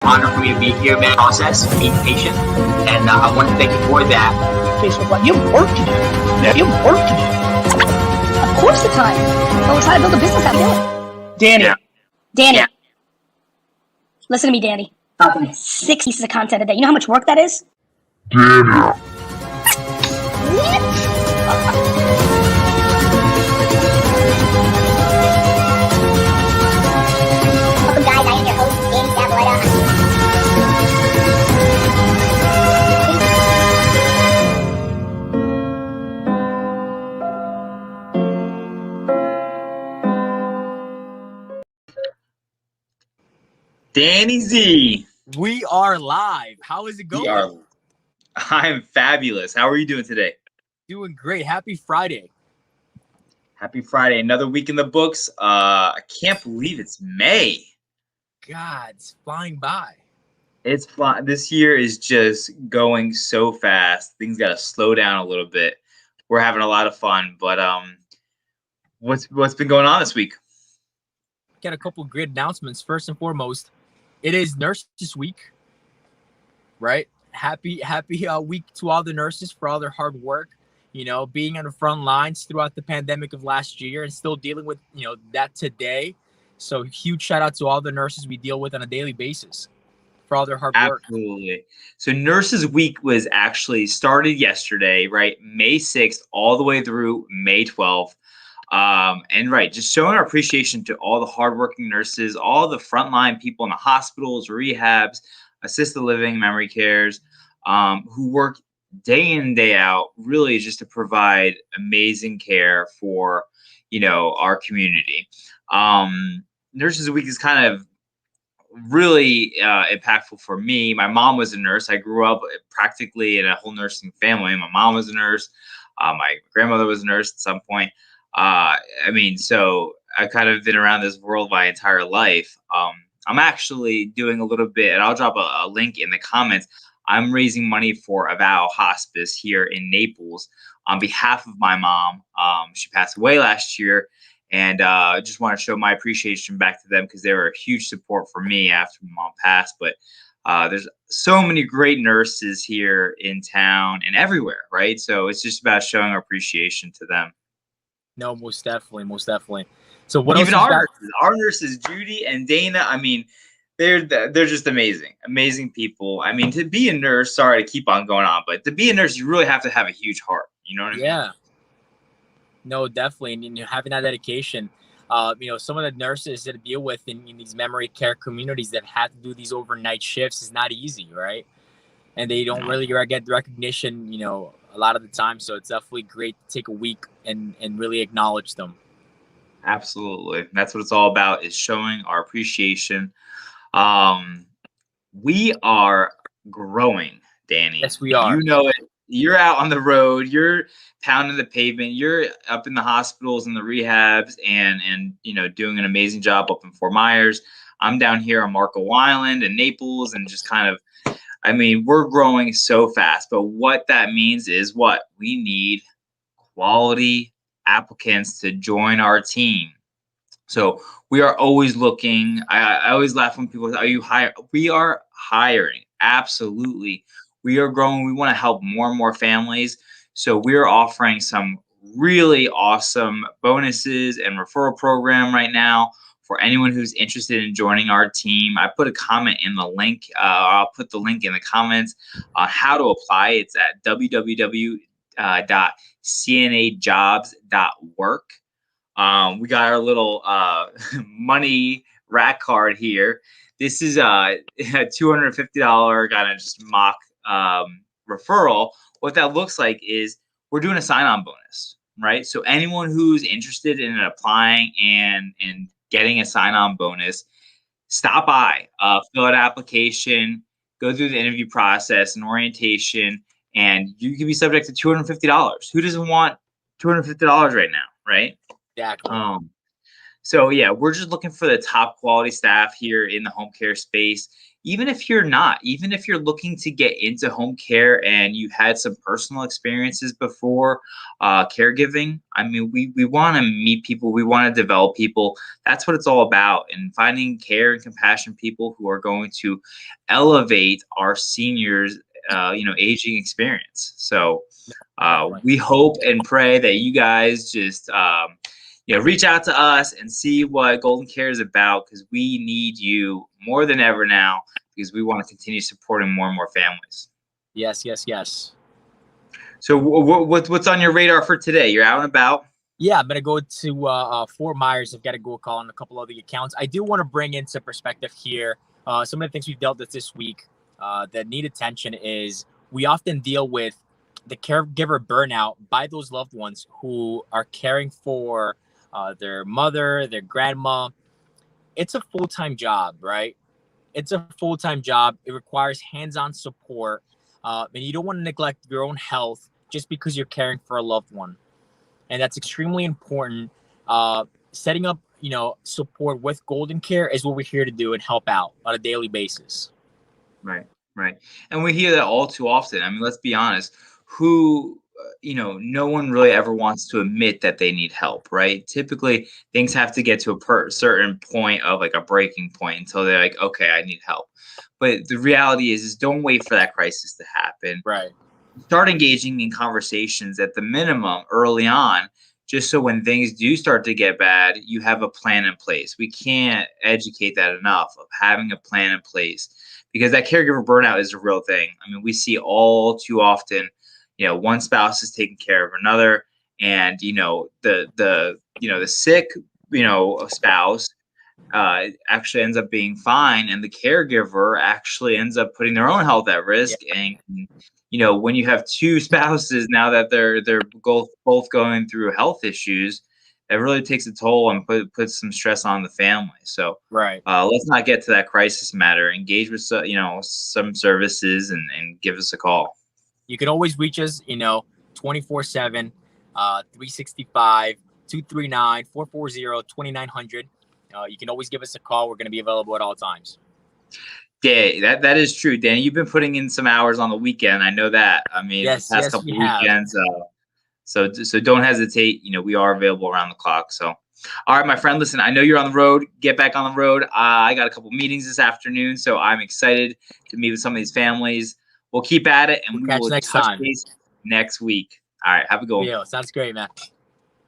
Honor for me to be here, man. Process, being patient, and I want to thank you for that. Okay, so what? You have work to do. You have work to do. Of course it's time. But we're trying to build a business out of it. Danny. Yeah. Danny. Yeah. Listen to me, Danny. Talk to me. 6 pieces of content a day. You know how much work that is? Danny. Welcome, guys. I am your host, Danny Sabaleta. Danny Z. We are live. How is it going? I'm fabulous. How are you doing today? Doing great. Happy Friday. Happy Friday. Another week in the books. I can't believe it's May. God, it's flying by. It's fun. This year is just going so fast. Things got to slow down a little bit. We're having a lot of fun, but what's been going on this week? Got a couple great announcements. First and foremost, it is Nurses Week, right? Happy week to all the nurses for all their hard work. You know, being on the front lines throughout the pandemic of last year and still dealing with, that today. So huge shout out to all the nurses we deal with on a daily basis for all their hard work. Absolutely. So Nurses Week was actually started yesterday, right? May 6th all the way through May 12th. And right, just showing our appreciation to all the hardworking nurses, all the frontline people in the hospitals, rehabs, assisted living, memory cares, who work day in, day out, really just to provide amazing care for, our community. Nurses Week is kind of really impactful for me. My mom was a nurse. I grew up practically in a whole nursing family. My mom was a nurse. My grandmother was a nurse at some point. So I've kind of been around this world my entire life. I'm actually doing a little bit, and I'll drop a link in the comments. I'm raising money for Avow Hospice here in Naples on behalf of my mom. She passed away last year, and I just want to show my appreciation back to them because they were a huge support for me after my mom passed. But there's so many great nurses here in town and everywhere, right? So it's just about showing our appreciation to them. No, most definitely. So what Even else? Our nurses, Judy and Dana. I mean, they're just amazing people. I mean, to be a nurse, sorry to keep on going on, but to be a nurse, you really have to have a huge heart. You know what I mean? Yeah. No, definitely. And having that dedication, some of the nurses that I deal with in these memory care communities that have to do these overnight shifts is not easy, right? And they don't really get recognition, a lot of the time. So it's definitely great to take a week and really acknowledge them. Absolutely. That's what it's all about, is showing our appreciation. We are growing, Danny. Yes, we are. You know it. You're out on the road. You're pounding the pavement. You're up in the hospitals and the rehabs and doing an amazing job up in Fort Myers. I'm down here on Marco Island and Naples and just kind of, we're growing so fast. But what that means is what? We need quality applicants to join our team. So we are always looking. I always laugh when people say, "Are you hiring?" We are hiring. Absolutely. We are growing. We want to help more and more families. So we're offering some really awesome bonuses and referral program right now for anyone who's interested in joining our team. I put a comment in the link. I'll put the link in the comments on how to apply. It's at www.cnajobs.work. We got our little money rack card here. This is a $250 kind of just mock referral. What that looks like is we're doing a sign-on bonus, right? So anyone who's interested in applying and getting a sign-on bonus, stop by, fill out an application, go through the interview process and orientation, and you can be subject to $250. Who doesn't want $250 right now, right? Exactly. So yeah, we're just looking for the top quality staff here in the home care space. even if you're not, even if you're looking to get into home care and you had some personal experiences before caregiving, I mean, we want to meet people, we want to develop people. That's what it's all about, and finding care and compassion people who are going to elevate our seniors, aging experience. So we hope and pray that you guys just reach out to us and see what Golden Care is about, because we need you more than ever now, because we want to continue supporting more and more families. Yes, yes, yes. So what's on your radar for today? You're out and about? Yeah, I'm going to go to Fort Myers. I've got to go call on a couple other accounts. I do want to bring into perspective here some of the things we've dealt with this week that need attention is we often deal with the caregiver burnout by those loved ones who are caring for their mother, their grandma. It's a full-time job, right? It's a full-time job. It requires hands-on support. And you don't want to neglect your own health just because you're caring for a loved one. And that's extremely important. Setting up, support with Golden Care is what we're here to do and help out on a daily basis. Right. And we hear that all too often. I mean, let's be honest. No one really ever wants to admit that they need help, right? Typically, things have to get to a certain point of like a breaking point until they're like, okay, I need help. But the reality is don't wait for that crisis to happen. Right. Start engaging in conversations at the minimum early on, just so when things do start to get bad, you have a plan in place. We can't educate that enough of having a plan in place, because that caregiver burnout is a real thing. I mean, we see all too often, one spouse is taking care of another, and the sick spouse actually ends up being fine, and the caregiver actually ends up putting their own health at risk. Yeah. And when you have two spouses now that they're both going through health issues, that really takes a toll and puts some stress on the family. So right, let's not get to that crisis matter. Engage with some services and give us a call. You can always reach us, 24/7, 365, 239, 440, 2900. You can always give us a call. We're going to be available at all times. Yeah, that is true, Danny. You've been putting in some hours on the weekend. I know that. I mean, yes, the past couple weekends. So don't hesitate. We are available around the clock. So, all right, my friend, listen, I know you're on the road. Get back on the road. I got a couple meetings this afternoon, so I'm excited to meet with some of these families. We'll keep at it, and we will touch base next week. All right, have a good one. Yeah, sounds great, man.